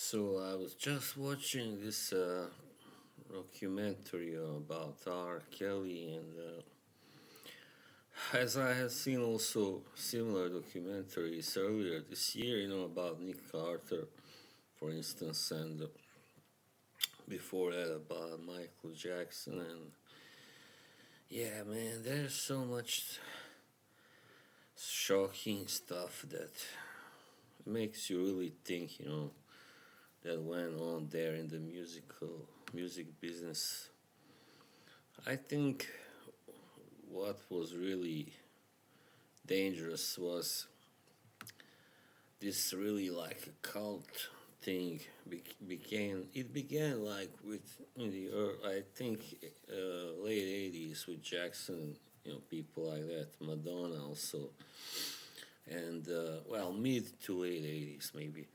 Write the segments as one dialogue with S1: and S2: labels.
S1: So I was just watching this documentary about R. Kelly, and as I have seen also similar documentaries earlier this year, about Nick Carter, for instance, and before that about Michael Jackson, and yeah, man, there's so much shocking stuff that makes you really think, that went on there in the music business. I think what was really dangerous was this really like a cult thing began like with in the I think late 80s with Jackson, people like that, Madonna also, and well, mid to late 80s maybe,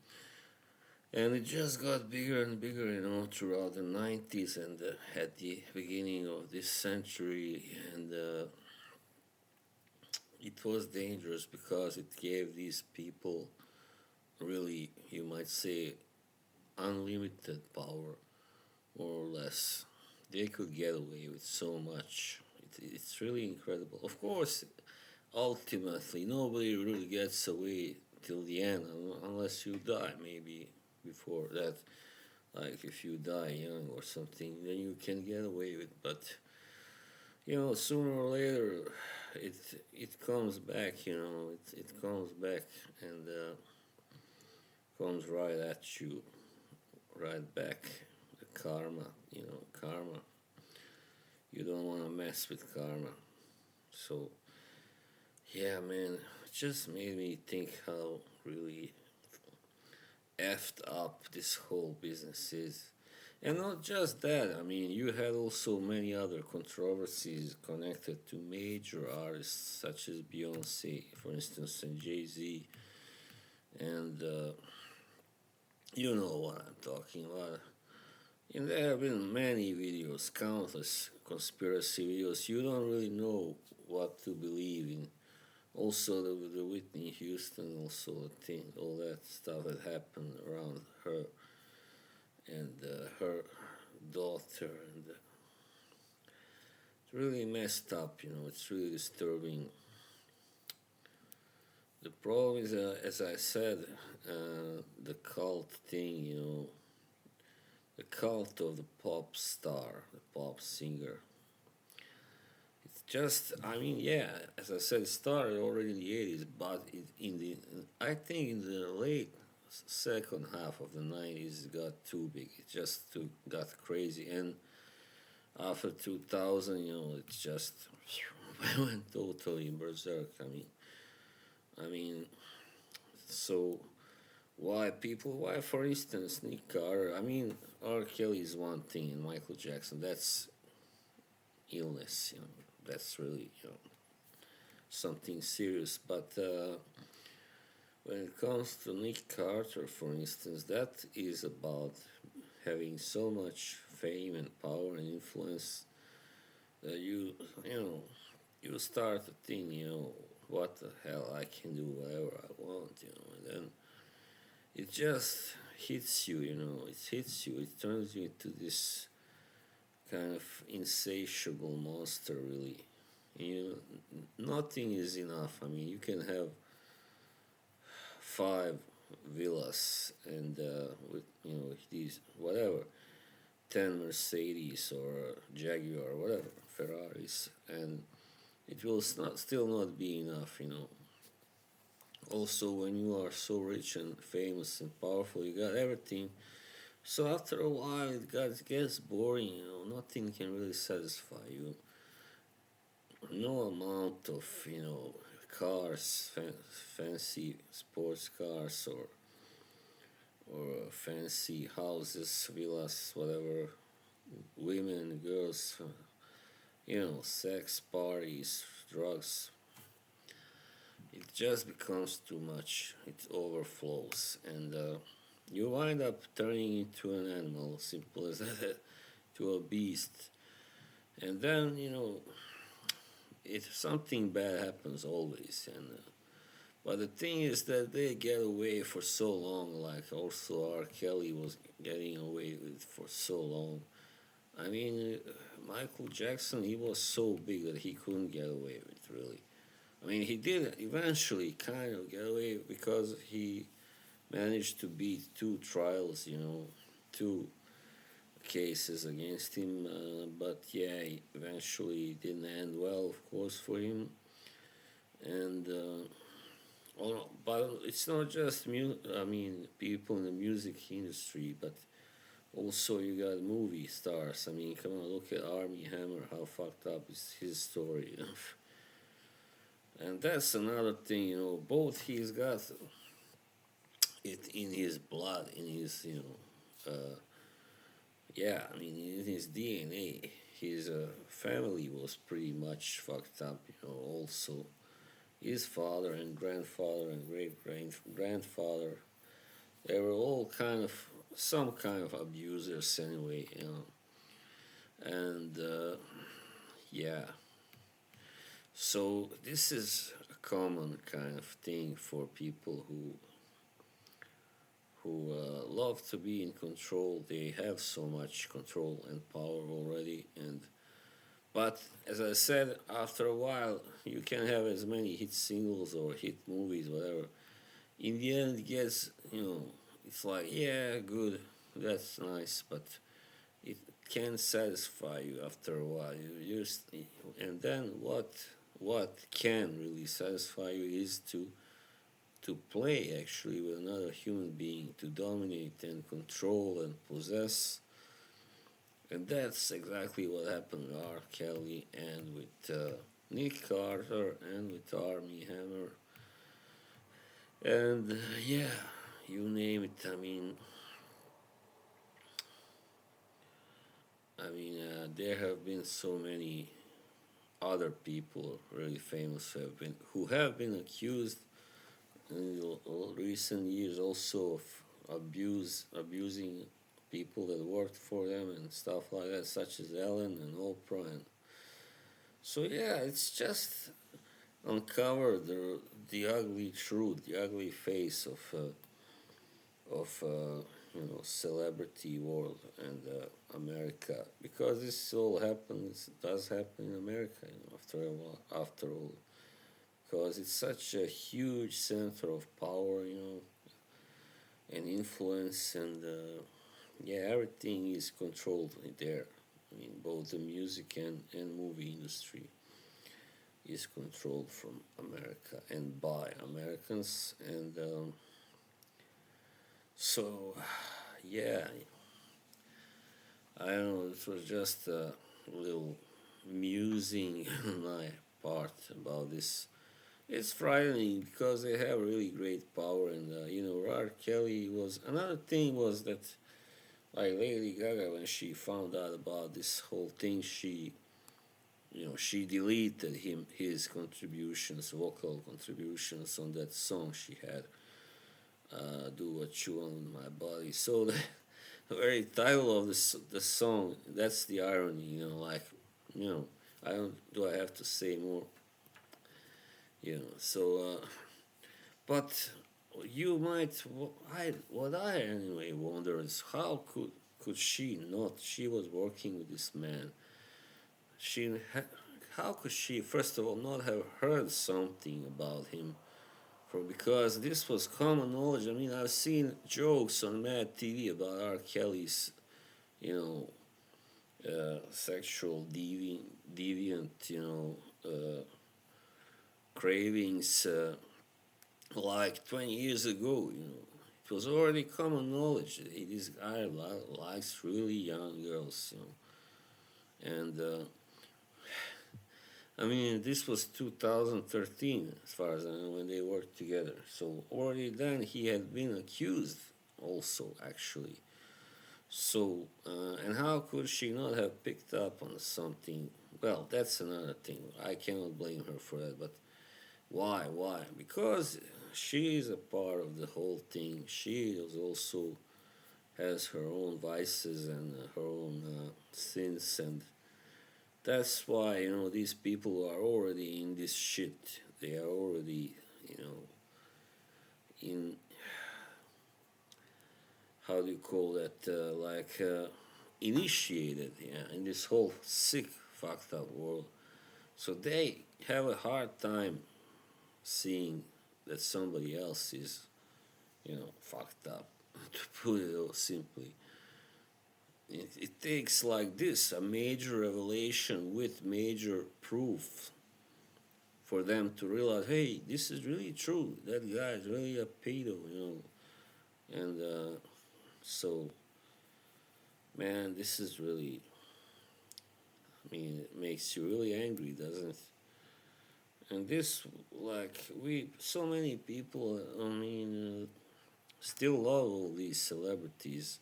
S1: and it just got bigger and bigger, throughout the 90s and at the beginning of this century, and it was dangerous because it gave these people really, you might say, unlimited power, more or less. They could get away with so much. It's really incredible. Of course, ultimately, nobody really gets away till the end unless you die, maybe before that. Like if you die young or something, then you can get away with. But sooner or later, it it comes back. It comes back and comes right at you, right back. The karma, karma. You don't want to mess with karma. So yeah, man, it just made me think how really effed up this whole business is. And not just that, I mean, you had also many other controversies connected to major artists such as Beyonce, for instance, and Jay Z. And you know what I'm talking about. And there have been many videos, countless conspiracy videos. You don't really know what to believe in. Also, the Whitney Houston, also the thing, all that stuff that happened around her and her daughter, and it's really messed up. It's really disturbing. The problem is, as I said, the cult thing. The cult of the pop star, the pop singer. It's just, I mean, yeah, as I said, it started already in the 80s, but I think in the late second half of the 90s, it got too big. It just got crazy. And after 2000, it just went totally berserk. I mean, so why, for instance, Nick Carter, I mean, R. Kelly is one thing, and Michael Jackson, that's illness, that's really, something serious. But when it comes to Nick Carter, for instance, that is about having so much fame and power and influence that you start to think, what the hell, I can do whatever I want, and then it just hits you, it hits you, it turns you into this kind of insatiable monster, really. Nothing is enough. I mean, you can have 5 villas and with these whatever 10 Mercedes or Jaguar or whatever Ferraris, and it will still not be enough. Also, when you are so rich and famous and powerful, you got everything. So after a while, gets boring. Nothing can really satisfy you. No amount of cars, fancy sports cars, or fancy houses, villas, whatever, women, girls, sex, parties, drugs. It just becomes too much. It overflows, and you wind up turning into an animal, simple as that, to a beast. And then, if something bad happens always, and But the thing is that they get away for so long. Like also R. Kelly was getting away with for so long. I mean, Michael Jackson, he was so big that he couldn't get away with really. I mean, he did eventually kind of get away because he managed to beat two trials, two cases against him. But yeah, eventually it didn't end well, of course, for him. And but it's not just I mean, people in the music industry, but also you got movie stars. I mean, come on, look at Armie Hammer. How fucked up is his story? And that's another thing, both he's got it in his blood, in his, yeah, I mean, in his DNA. His family was pretty much fucked up, also. His father and grandfather and great grandfather, they were all kind of, some kind of abusers anyway. And yeah, so this is a common kind of thing for people who love to be in control. They have so much control and power already, and but as I said, after a while, you can have as many hit singles or hit movies, whatever. In the end, it gets, it's like, yeah, good, that's nice, but it can satisfy you after a while. You just, and then what can really satisfy you is to play actually with another human being, to dominate and control and possess. And that's exactly what happened with R. Kelly and with Nick Carter and with Armie Hammer. And yeah, you name it. There have been so many other people really famous who have been accused in recent years also of abusing people that worked for them and stuff like that, such as Ellen and Oprah. And so yeah, it's just uncover the ugly truth, the ugly face of celebrity world and America, because this all happens does happen in America, after all, because it's such a huge center of power, and influence, and yeah, everything is controlled there. I mean, both the music and movie industry is controlled from America and by Americans, and so yeah, I don't know. It was just a little musing on my part about this. It's frightening because they have really great power, and R. Kelly was another thing was that like Lady Gaga, when she found out about this whole thing, she deleted his contributions, vocal contributions on that song she had, "Do What You Want with My Body." So the very title of the song, that's the irony, like, you know, I don't do I have to say more, so but you might what I anyway wonder is how could she not? She was working with this man. She how could she first of all not have heard something about him? Because this was common knowledge. I mean, I've seen jokes on Mad TV about R. Kelly's, you sexual deviant, cravings, like 20 years ago. It was already common knowledge. This guy likes really young girls, and I mean, this was 2013, as far as I know, when they worked together. So already then he had been accused, also, actually. So, and how could she not have picked up on something? Well, that's another thing. I cannot blame her for that, but why? Why? Because she is a part of the whole thing. She is also has her own vices and her own sins, and that's why these people are already in this shit. They are already, you know, in, how do you call that, initiated, yeah, in this whole sick, fucked up world. So they have a hard time seeing that somebody else is, fucked up, to put it all simply. It takes like this, a major revelation with major proof, for them to realize, hey, this is really true. That guy is really a pedo. And so, man, this is really, it makes you really angry, doesn't it? And this, like, so many people, still love all these celebrities.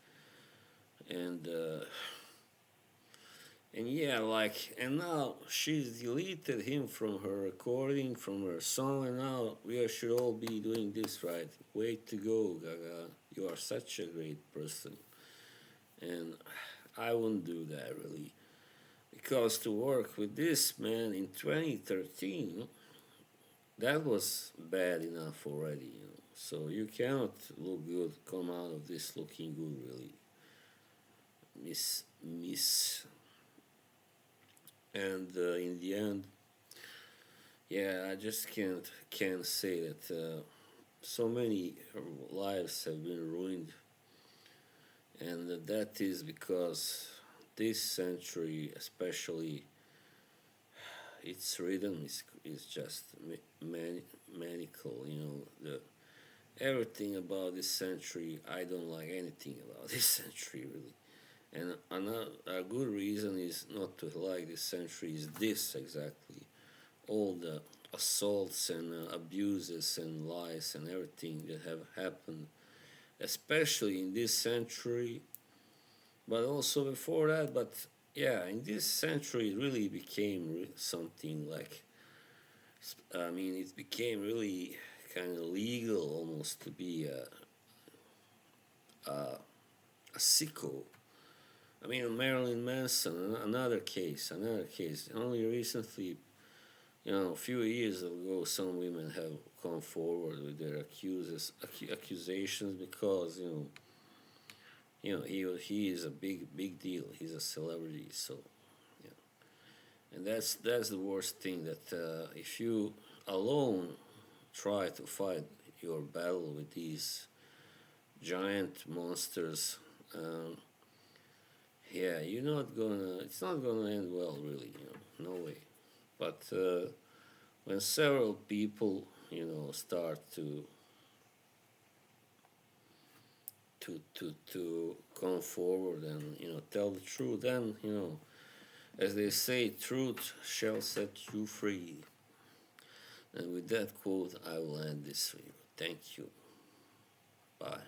S1: And yeah, like, and now she's deleted him from her recording, from her song, and now we should all be doing this, right? Way to go, Gaga. You are such a great person. And I wouldn't do that, really. Because to work with this man in 2013, that was bad enough already. So you cannot look good, come out of this looking good, really. Miss. And in the end, yeah, I just can't say that so many lives have been ruined, and that is because this century, especially, its rhythm is just maniacal. Everything about this century, I don't like anything about this century, really. And a good reason is not to like this century is this exactly. All the assaults and abuses and lies and everything that have happened, especially in this century, but also before that. But yeah, in this century, it really became something like, it became really kind of legal almost to be a sicko. Marilyn Manson, another case. Only recently, a few years ago, some women have come forward with their accusations because he is a big deal. He's a celebrity, so yeah. And that's the worst thing, that if you alone try to fight your battle with these giant monsters. Yeah, it's not gonna end well, really, no way. But when several people, start to come forward and, tell the truth, then, as they say, truth shall set you free. And with that quote, I will end this video. Thank you. Bye.